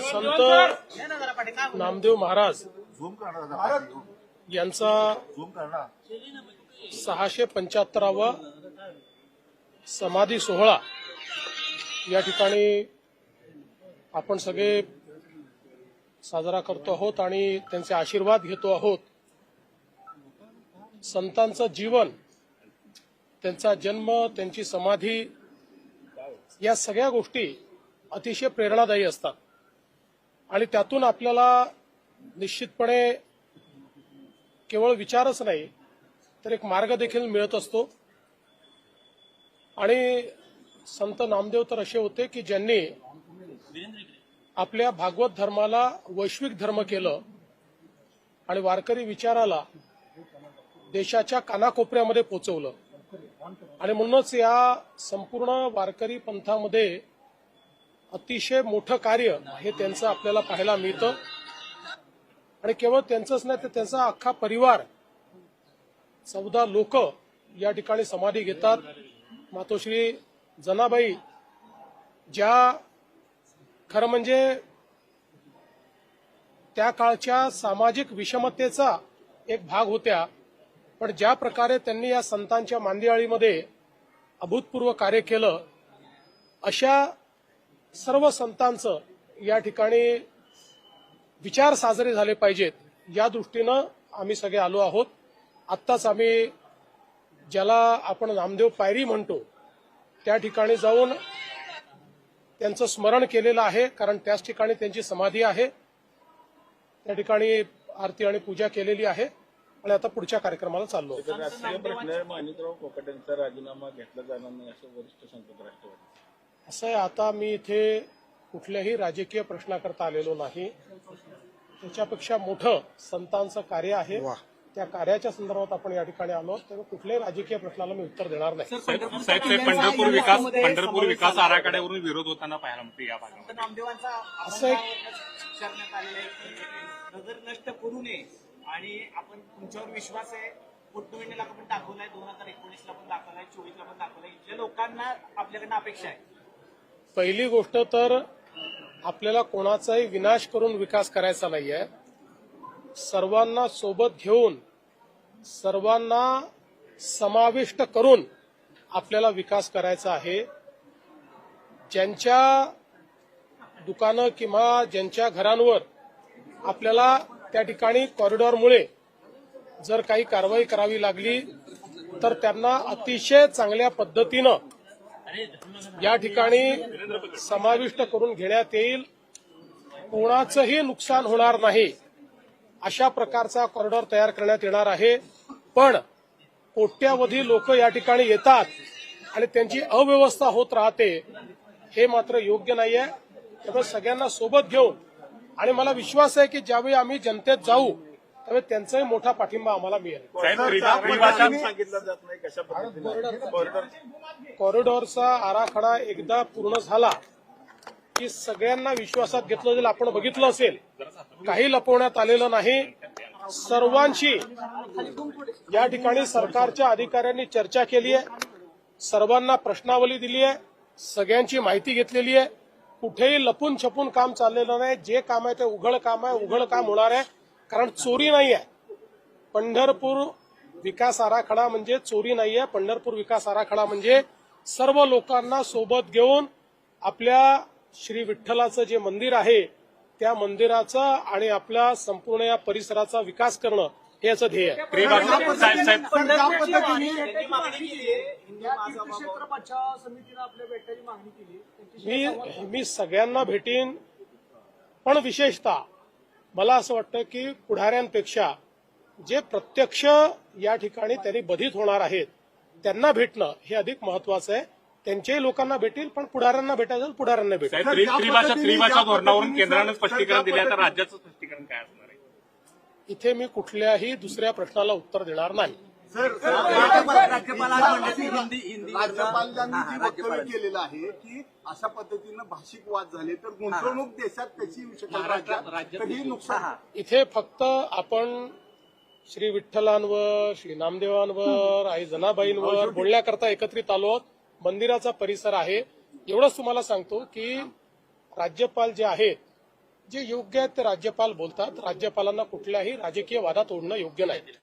संत नामदेव महाराज यांचा 675वा समाधी सोहळा या ठिकाणी आपण सगळे साजरा करतो आहोत आणि त्यांचे आशीर्वाद घेतो आहोत. संतांचं जीवन, त्यांचा जन्म, त्यांची समाधी या सगळ्या गोष्टी अतिशय प्रेरणादायी असतात आणि त्यातून आपल्याला निश्चितपणे केवळ विचारच नाही तर एक मार्ग देखील मिळत असतो. आणि संत नामदेव तर असे होते की ज्यांनी आपल्या भागवत धर्माला वैश्विक धर्म केलं आणि वारकरी विचाराला देशाच्या कानाकोपऱ्यामध्ये पोहोचवलं. आणि म्हणूनच या संपूर्ण वारकरी पंथामध्ये अतिशय मोठं कार्य हे त्यांचं आपल्याला पाहायला मिळतं. आणि केवळ त्यांचंच नाही तर त्यांचा अख्खा परिवार 14 लोक या ठिकाणी समाधी घेतात. मातोश्री जनाबाई ज्या खरं म्हणजे त्या काळच्या सामाजिक विषमतेचा एक भाग होत्या, पण ज्या प्रकारे त्यांनी या संतांच्या मांदियाळीमध्ये अभूतपूर्व कार्य केलं, अशा सर्व संतांचं या ठिकाणी विचार साजरे झाले पाहिजेत या दृष्टीनं आम्ही सगळे आलो आहोत. आत्ताच आम्ही ज्याला आपण नामदेव पायरी म्हणतो त्या ठिकाणी जाऊन त्यांचं स्मरण केलेलं आहे, कारण त्याच ठिकाणी त्यांची समाधी आहे. त्या ठिकाणी आरती आणि पूजा केलेली आहे आणि आता पुढच्या कार्यक्रमाला चाललो. राष्ट्रीय प्रश्न माणिकराव कोकाटेंचा राजीनामा घेतला जाणार नाही असं वरिष्ठ सांगतात राष्ट्रवादी. असं आहे, आता मी इथे कुठल्याही राजकीय प्रश्नाकरता आलेलो नाही. त्याच्यापेक्षा मोठं संतांचं कार्य आहे, त्या कार्याच्या संदर्भात आपण या ठिकाणी आलो. त्यामुळे कुठल्याही राजकीय प्रश्नाला मी उत्तर देणार नाही. पंढरपूर विकास आराखड्यावरून विरोध होताना पाहायला मिळते या भागात. असं एक नजर नष्ट करू नये आणि आपण तुमच्यावर विश्वास आहे. पोटनिवडणुकीला पण दाखवलाय, 2019ला पण दाखवलाय, 24ला पण दाखवलाय. इथल्या लोकांना आपल्याकडनं अपेक्षा आहे. पहिली गोष्ट तर आपल्याला कोणाचाही विनाश करून विकास करायचा नाहीये. सर्वांना सोबत घेऊन, सर्वांना समाविष्ट करून आपल्याला विकास करायचा आहे. ज्यांच्या दुकानं किंवा ज्यांच्या घरांवर आपल्याला त्या ठिकाणी कॉरिडॉरमुळे जर काही कारवाई करावी लागली तर त्यांना अतिशय चांगल्या पद्धतीनं या ठिकाणी समाविष्ट करून घेण्यात येईल. कोणाचंही नुकसान होणार नाही अशा प्रकारचा कॉरिडॉर तयार करण्यात येणार आहे. पण कोट्यावधी लोक या ठिकाणी येतात आणि त्यांची अव्यवस्था होत राहते, हे मात्र योग्य नाहीये. त्यामुळे सगळ्यांना सोबत घेऊन, आणि मला विश्वास आहे की ज्यावेळी आम्ही जनतेत जाऊ त्यावेळी त्यांचाही मोठा पाठिंबा आम्हाला मिळेल. सांगितलं जात नाही कशा पद्धतीने कॉरिडॉरचा आराखडा एकदा पूर्ण झाला की सगळ्यांना विश्वासात घेतलं जाईल. आपण बघितलं असेल, काही लपवण्यात आलेलं नाही. सर्वांशी या ठिकाणी सरकारच्या अधिकाऱ्यांनी चर्चा केली आहे, सर्वांना प्रश्नावली दिली आहे, सगळ्यांची माहिती घेतलेली आहे. कुठेही लपून छपून काम चाललेलं नाही. जे काम आहे ते उघड काम आहे, उघड काम होणार आहे, कारण चोरी नाही आहे. पंढरपूर विकास आराखडा म्हणजे चोरी नाही आहे. पंढरपूर विकास आराखडा म्हणजे सर्व लोकांना सोबत घेऊन आपल्या श्री विठ्ठलाचं जे मंदिर आहे त्या मंदिराचा आणि आपल्या संपूर्ण या परिसराचा विकास करणं हे याचं ध्येय आहे. मी सगळ्यांना भेटीन, पण विशेषतः मला असं वाटतं की पुढाऱ्यांपेक्षा जे प्रत्यक्ष या ठिकाणी त्यांनी बाधित होणार आहेत त्यांना भेटणं हे अधिक महत्वाचं आहे. त्यांच्याही लोकांना भेटेल, पण पुढाऱ्यांना भेटायचं पुढाऱ्यांना भेटेल. त्रिभाषा धोरणावरून केंद्रानं स्पष्टीकरण दिलं, तर राज्याचं स्पष्टीकरण काय असणार आहे? इथे मी कुठल्याही दुसऱ्या प्रश्नाला उत्तर देणार नाही. राज्यपालांनी जी वक्तव्य केलेलं आहे की अशा पद्धतीनं भाषिक वाद झाले तर गुंतवणूक देशात त्याची येऊ शकेल, कधी नुकसान. इथे फक्त आपण श्री विठ्ठलांवर, श्री नामदेवांवर, आई जनाबाईंवर बोलण्याकरता एकत्रित आलो आहोत. मंदिराचा परिसर आहे, एवढंच तुम्हाला सांगतो की राज्यपाल जे आहेत, जे योग्य आहेत ते राज्यपाल बोलतात. राज्यपालांना कुठल्याही राजकीय वादात ओढणं योग्य नाही.